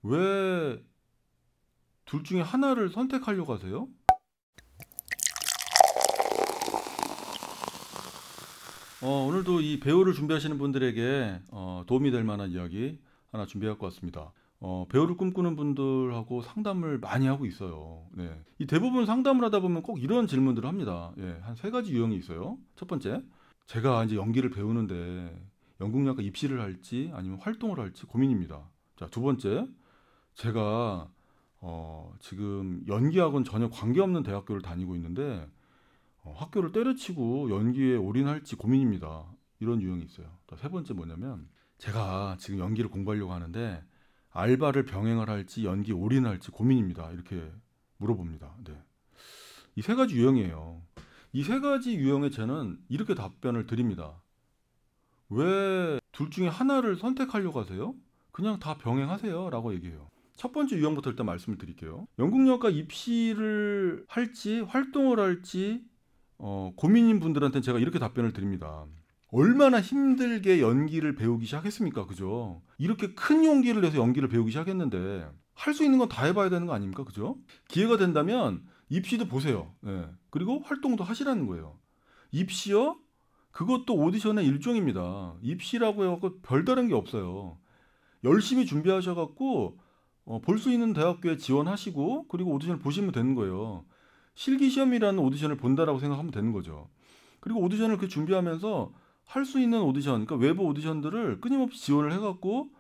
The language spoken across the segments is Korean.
왜 둘 중에 하나를 선택하려고 하세요? 오늘도 이 배우를 준비하시는 분들에게 도움이 될 만한 이야기 하나 준비할 것 같습니다. 배우를 꿈꾸는 분들하고 상담을 많이 하고 있어요. 네. 이 대부분 상담을 하다 보면 꼭 이런 질문들을 합니다. 예, 한 세 가지 유형이 있어요. 첫 번째, 제가 이제 연기를 배우는데 연극영화과 입시를 할지 아니면 활동을 할지 고민입니다. 자, 두 번째, 제가 지금 연기학원 전혀 관계없는 대학교를 다니고 있는데 학교를 때려치고 연기에 올인할지 고민입니다. 이런 유형이 있어요. 또 세 번째 뭐냐면 제가 지금 연기를 공부하려고 하는데 알바를 병행을 할지 연기 올인을 할지 고민입니다. 이렇게 물어봅니다. 네. 이 세 가지 유형이에요. 이 세 가지 유형에 저는 이렇게 답변을 드립니다. 왜 둘 중에 하나를 선택하려고 하세요? 그냥 다 병행하세요 라고 얘기해요. 첫 번째 유형부터 일단 말씀을 드릴게요. 연극영화과 입시를 할지 활동을 할지 고민인 분들한테는 제가 이렇게 답변을 드립니다. 얼마나 힘들게 연기를 배우기 시작했습니까? 그죠? 이렇게 큰 용기를 내서 연기를 배우기 시작했는데 할 수 있는 건 다 해봐야 되는 거 아닙니까? 그죠? 기회가 된다면 입시도 보세요. 예. 그리고 활동도 하시라는 거예요. 입시요? 그것도 오디션의 일종입니다. 입시라고 해갖고 별다른 게 없어요. 열심히 준비하셔갖고 볼 수 있는 대학교에 지원하시고 그리고 오디션을 보시면 되는 거예요. 실기시험이라는 오디션을 본다라고 생각하면 되는 거죠. 그리고 오디션을 그 준비하면서 할 수 있는 오디션, 그러니까 외부 오디션들을 끊임없이 지원을 해갖고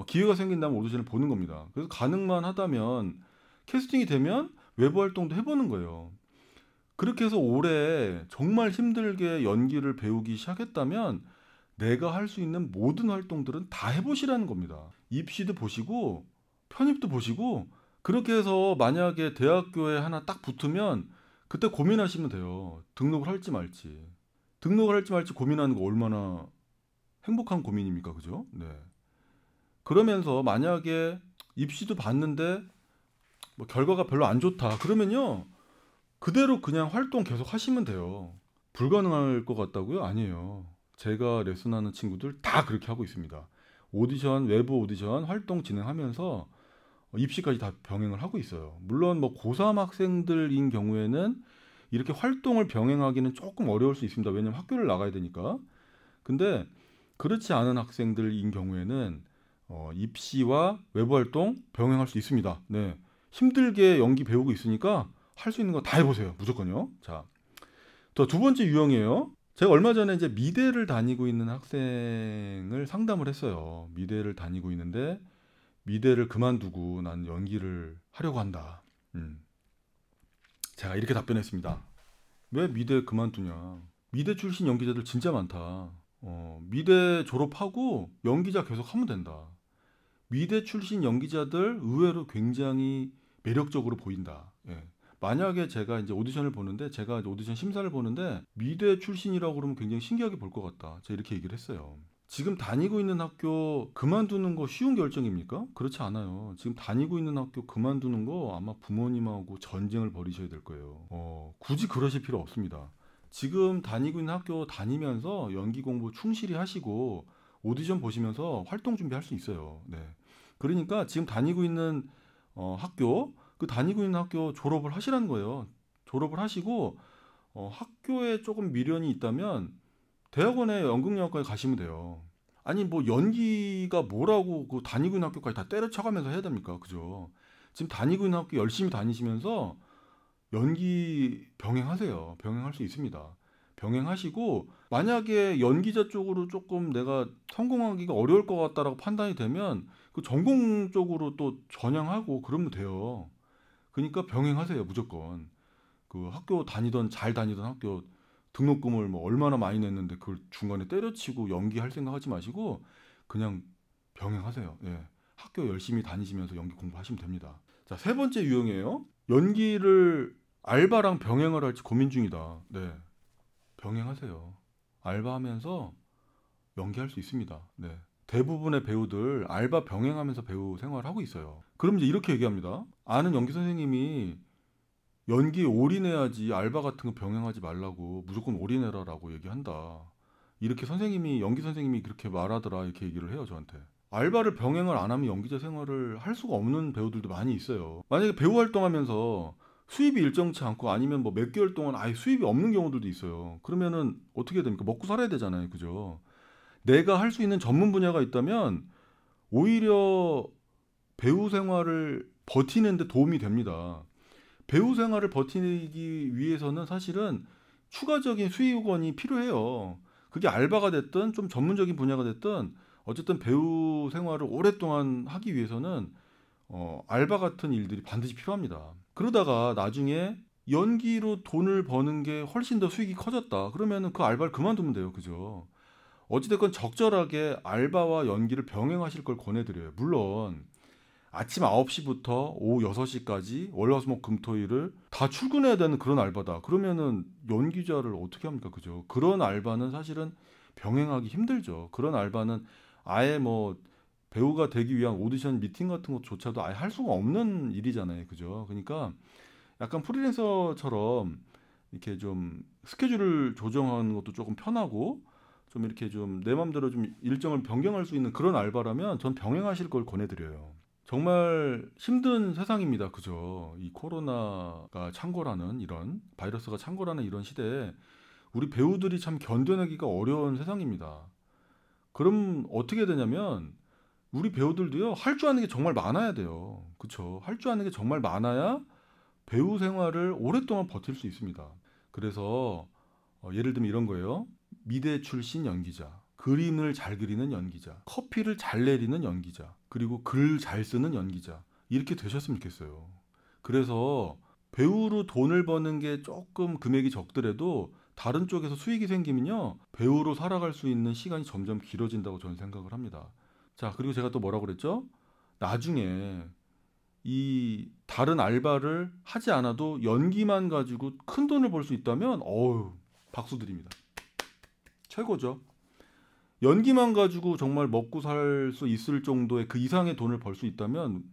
기회가 생긴다면 오디션을 보는 겁니다. 그래서 가능만 하다면 캐스팅이 되면 외부 활동도 해보는 거예요. 그렇게 해서 올해 정말 힘들게 연기를 배우기 시작했다면 내가 할 수 있는 모든 활동들은 다 해보시라는 겁니다. 입시도 보시고 편입도 보시고 그렇게 해서 만약에 대학교에 하나 딱 붙으면 그때 고민하시면 돼요. 등록을 할지 말지. 등록을 할지 말지 고민하는 거 얼마나 행복한 고민입니까? 그죠? 네. 그러면서 만약에 입시도 봤는데 뭐 결과가 별로 안 좋다. 그러면요. 그대로 그냥 활동 계속 하시면 돼요. 불가능할 것 같다고요? 아니에요. 제가 레슨하는 친구들 다 그렇게 하고 있습니다. 오디션, 외부 오디션 활동 진행하면서 입시까지 다 병행을 하고 있어요. 물론 뭐 고3 학생들인 경우에는 이렇게 활동을 병행하기는 조금 어려울 수 있습니다. 왜냐면 학교를 나가야 되니까. 근데 그렇지 않은 학생들인 경우에는 입시와 외부 활동 병행할 수 있습니다. 네. 힘들게 연기 배우고 있으니까 할 수 있는 거 다 해보세요. 무조건요. 자, 또 두 번째 유형이에요. 제가 얼마 전에 이제 미대를 다니고 있는 학생을 상담을 했어요. 미대를 다니고 있는데 미대를 그만두고 난 연기를 하려고 한다. 제가 이렇게 답변했습니다. 왜 미대 그만두냐? 미대 출신 연기자들 진짜 많다. 미대 졸업하고 연기자 계속 하면 된다. 미대 출신 연기자들 의외로 굉장히 매력적으로 보인다. 예. 만약에 제가 이제 오디션을 보는데 제가 이제 오디션 심사를 보는데 미대 출신이라고 그러면 굉장히 신기하게 볼 것 같다. 제가 이렇게 얘기를 했어요. 지금 다니고 있는 학교 그만두는 거 쉬운 결정입니까? 그렇지 않아요. 지금 다니고 있는 학교 그만두는 거 아마 부모님하고 전쟁을 벌이셔야 될 거예요. 굳이 그러실 필요 없습니다. 지금 다니고 있는 학교 다니면서 연기 공부 충실히 하시고 오디션 보시면서 활동 준비할 수 있어요. 네. 그러니까 지금 다니고 있는 학교, 그 다니고 있는 학교 졸업을 하시라는 거예요. 졸업을 하시고 학교에 조금 미련이 있다면 대학원에 연극영화과에 가시면 돼요. 아니 뭐 연기가 뭐라고 그 다니고 있는 학교까지 다 때려쳐가면서 해야 됩니까? 그죠? 지금 다니고 있는 학교 열심히 다니시면서 연기 병행하세요. 병행할 수 있습니다. 병행하시고 만약에 연기자 쪽으로 조금 내가 성공하기가 어려울 것 같다라고 판단이 되면 그 전공 쪽으로 또 전향하고 그러면 돼요. 그러니까 병행하세요. 무조건. 그 학교 다니던 잘 다니던 학교 등록금을 뭐 얼마나 많이 냈는데 그걸 중간에 때려치고 연기할 생각하지 마시고 그냥 병행하세요. 예. 학교 열심히 다니시면서 연기 공부하시면 됩니다. 자, 세 번째 유형이에요. 연기를 알바랑 병행을 할지 고민 중이다. 네. 병행하세요. 알바하면서 연기할 수 있습니다. 네. 대부분의 배우들 알바 병행하면서 배우 생활을 하고 있어요. 그럼 이제 이렇게 얘기합니다. 아는 연기 선생님이 연기에 올인해야지 알바 같은 거 병행하지 말라고 무조건 올인해라라고 얘기한다. 이렇게 선생님이 연기 선생님이 그렇게 말하더라 이렇게 얘기를 해요 저한테. 알바를 병행을 안 하면 연기자 생활을 할 수가 없는 배우들도 많이 있어요. 만약에 배우 활동하면서 수입이 일정치 않고 아니면 뭐 몇 개월 동안 아예 수입이 없는 경우들도 있어요. 그러면은 어떻게 됩니까? 먹고 살아야 되잖아요. 그죠? 내가 할 수 있는 전문 분야가 있다면 오히려 배우 생활을 버티는 데 도움이 됩니다. 배우 생활을 버티기 위해서는 사실은 추가적인 수익원이 필요해요. 그게 알바가 됐든 좀 전문적인 분야가 됐든 어쨌든 배우 생활을 오랫동안 하기 위해서는 알바 같은 일들이 반드시 필요합니다. 그러다가 나중에 연기로 돈을 버는 게 훨씬 더 수익이 커졌다. 그러면은 그 알바를 그만두면 돼요. 그죠? 어찌됐건 적절하게 알바와 연기를 병행하실 걸 권해드려요. 물론 아침 9시부터 오후 6시까지 월화수목금토일을 다 출근해야 되는 그런 알바다. 그러면은 연기자를 어떻게 합니까? 그죠? 그런 알바는 사실은 병행하기 힘들죠. 그런 알바는 아예 뭐 배우가 되기 위한 오디션 미팅 같은 것조차도 아예 할 수가 없는 일이잖아요. 그죠? 그러니까 약간 프리랜서처럼 이렇게 좀 스케줄을 조정하는 것도 조금 편하고 좀 이렇게 좀 내 맘대로 좀 일정을 변경할 수 있는 그런 알바라면 전 병행하실 걸 권해드려요. 정말 힘든 세상입니다. 그죠? 이 코로나가 창궐하는 이런 바이러스가 창궐하는 이런 시대에 우리 배우들이 참 견뎌내기가 어려운 세상입니다. 그럼 어떻게 되냐면 우리 배우들도요 할 줄 아는 게 정말 많아야 돼요. 그쵸? 할 줄 아는 게 정말 많아야 배우 생활을 오랫동안 버틸 수 있습니다. 그래서 예를 들면 이런 거예요. 미대 출신 연기자, 그림을 잘 그리는 연기자, 커피를 잘 내리는 연기자, 그리고 글 잘 쓰는 연기자 이렇게 되셨으면 좋겠어요. 그래서 배우로 돈을 버는 게 조금 금액이 적더라도 다른 쪽에서 수익이 생기면요 배우로 살아갈 수 있는 시간이 점점 길어진다고 저는 생각을 합니다. 자, 그리고 제가 또 뭐라고 그랬죠? 나중에 이 다른 알바를 하지 않아도 연기만 가지고 큰 돈을 벌 수 있다면 어우 박수 드립니다. 최고죠. 연기만 가지고 정말 먹고 살 수 있을 정도의 그 이상의 돈을 벌 수 있다면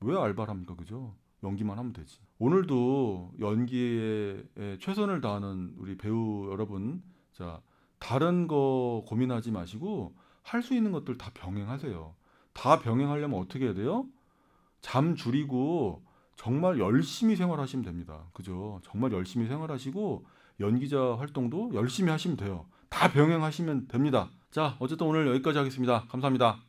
왜 알바를 합니까? 그죠? 연기만 하면 되지. 오늘도 연기에 최선을 다하는 우리 배우 여러분, 자, 다른 거 고민하지 마시고 할 수 있는 것들 다 병행하세요. 다 병행하려면 어떻게 해야 돼요? 잠 줄이고 정말 열심히 생활하시면 됩니다. 그죠? 정말 열심히 생활하시고 연기자 활동도 열심히 하시면 돼요. 다 병행하시면 됩니다. 자, 어쨌든 오늘 여기까지 하겠습니다. 감사합니다.